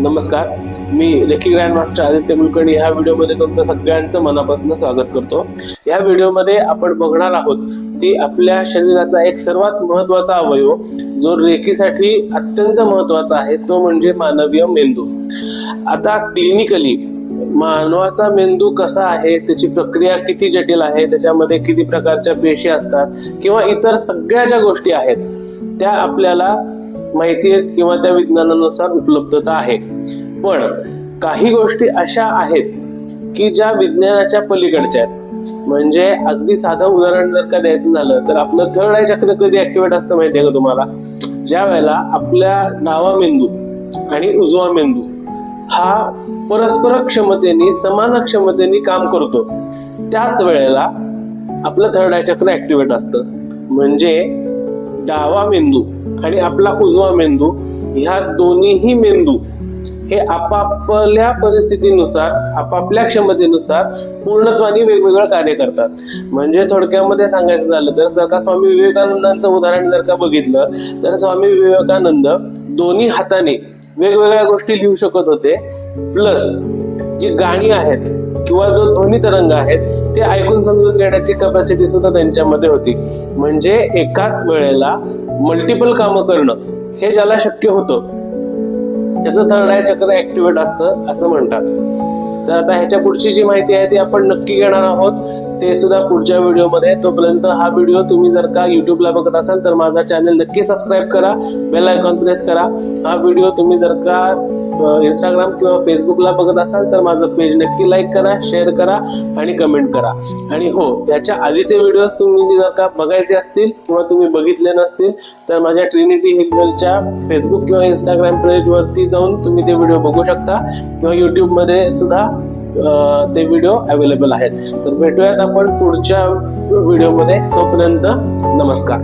नमस्कार, मी लेखी grand master Aditya Kulkarni ह्या व्हिडिओमध्ये तुमचं सगळ्यांचं मनापासून स्वागत करतो। ह्या व्हिडिओमध्ये आपण बघणार आहोत की आपल्या शरीराचा एक सर्वात महत्त्वाचा अवयव जो रेखीसाठी अत्यंत महत्त्वाचा आहे तो म्हणजे मानवीय मेंदू। आता क्लिनिकली मानवाचा मेंदू कसा आहे, त्याची प्रक्रिया किती जटिल आहे, त्याच्यामध्ये किती प्रकारच्या पेशी असतात किंवा इतर सगळ्या ज्या गोष्टी आहेत त्या आपल्याला माहिती आहेत किंवा त्या विज्ञानानुसार उपलब्धता आहे। पण काही गोष्टी अशा आहेत की ज्या विज्ञानाच्या पलीकडच्या आहेत। म्हणजे अगदी साधं उदाहरण जर का द्यायचं झालं तर आपलं थर्ड आय चक्र कधी ऍक्टिव्हेट असतं माहितीये का तुम्हाला? ज्या वेळेला आपल्या डावा मेंदू आणि उजवा मेंदू हा परस्पर क्षमतेने समान क्षमतेने काम करतो त्याच वेळेला आपलं थर्ड आय चक्र ऍक्टिव्हेट असतं। म्हणजे डावा मेंदू आणि आपला उजवा मेंदू ह्या दोन्हीही मेंदू हे आपापल्या परिस्थितीनुसार आपापल्या क्षमतेनुसार पूर्णत्वाने वेगवेगळं कार्य करतात। म्हणजे थोडक्यामध्ये सांगायचं झालं तर जर का स्वामी विवेकानंदांचं उदाहरण जर का बघितलं तर स्वामी विवेकानंद दोन्ही हाताने वेगवेगळ्या गोष्टी लिहू शकत होते, प्लस जी गाणी आहेत किंवा जो ध्वनी तरंग आहेत ते ऐकून समजून घेण्याची कॅपॅसिटी सुद्धा त्यांच्यामध्ये होती। म्हणजे एकाच वेळेला मल्टिपल कामं करणं हे ज्याला शक्य होतं त्याचं थर्ड आय चक्र ऍक्टिव्हेट असतं असं म्हणतात। तर आता ह्याच्या पुढची जी माहिती आहे ती आपण नक्की घेणार आहोत, ते सुद्धा पुढच्या व्हिडिओमध्ये। तोपर्यंत हा व्हिडिओ तुम्ही जर का युट्यूबला बघत असाल तर माझा चॅनल नक्की सबस्क्राईब करा, बेल आयकॉन प्रेस करा। हा व्हिडिओ तुम्ही जर का इंस्टाग्राम किंवा फेसबुकला बघत असाल तर माझं पेज नक्की लाईक करा, शेअर करा आणि कमेंट करा। आणि हो, त्याच्या आधीचे व्हिडिओज तुम्ही जर का बघायचे असतील किंवा तुम्ही बघितले नसतील तर माझ्या ट्रिनिटी हिलवेलच्या फेसबुक किंवा इंस्टाग्राम पेजवरती जाऊन तुम्ही ते व्हिडिओ बघू शकता किंवा यूट्यूबमध्ये सुद्धा ते व्हिडिओ अवेलेबल आहेत। तर भेटूयात आपण पुढच्या व्हिडिओमध्ये, तोपर्यंत नमस्कार।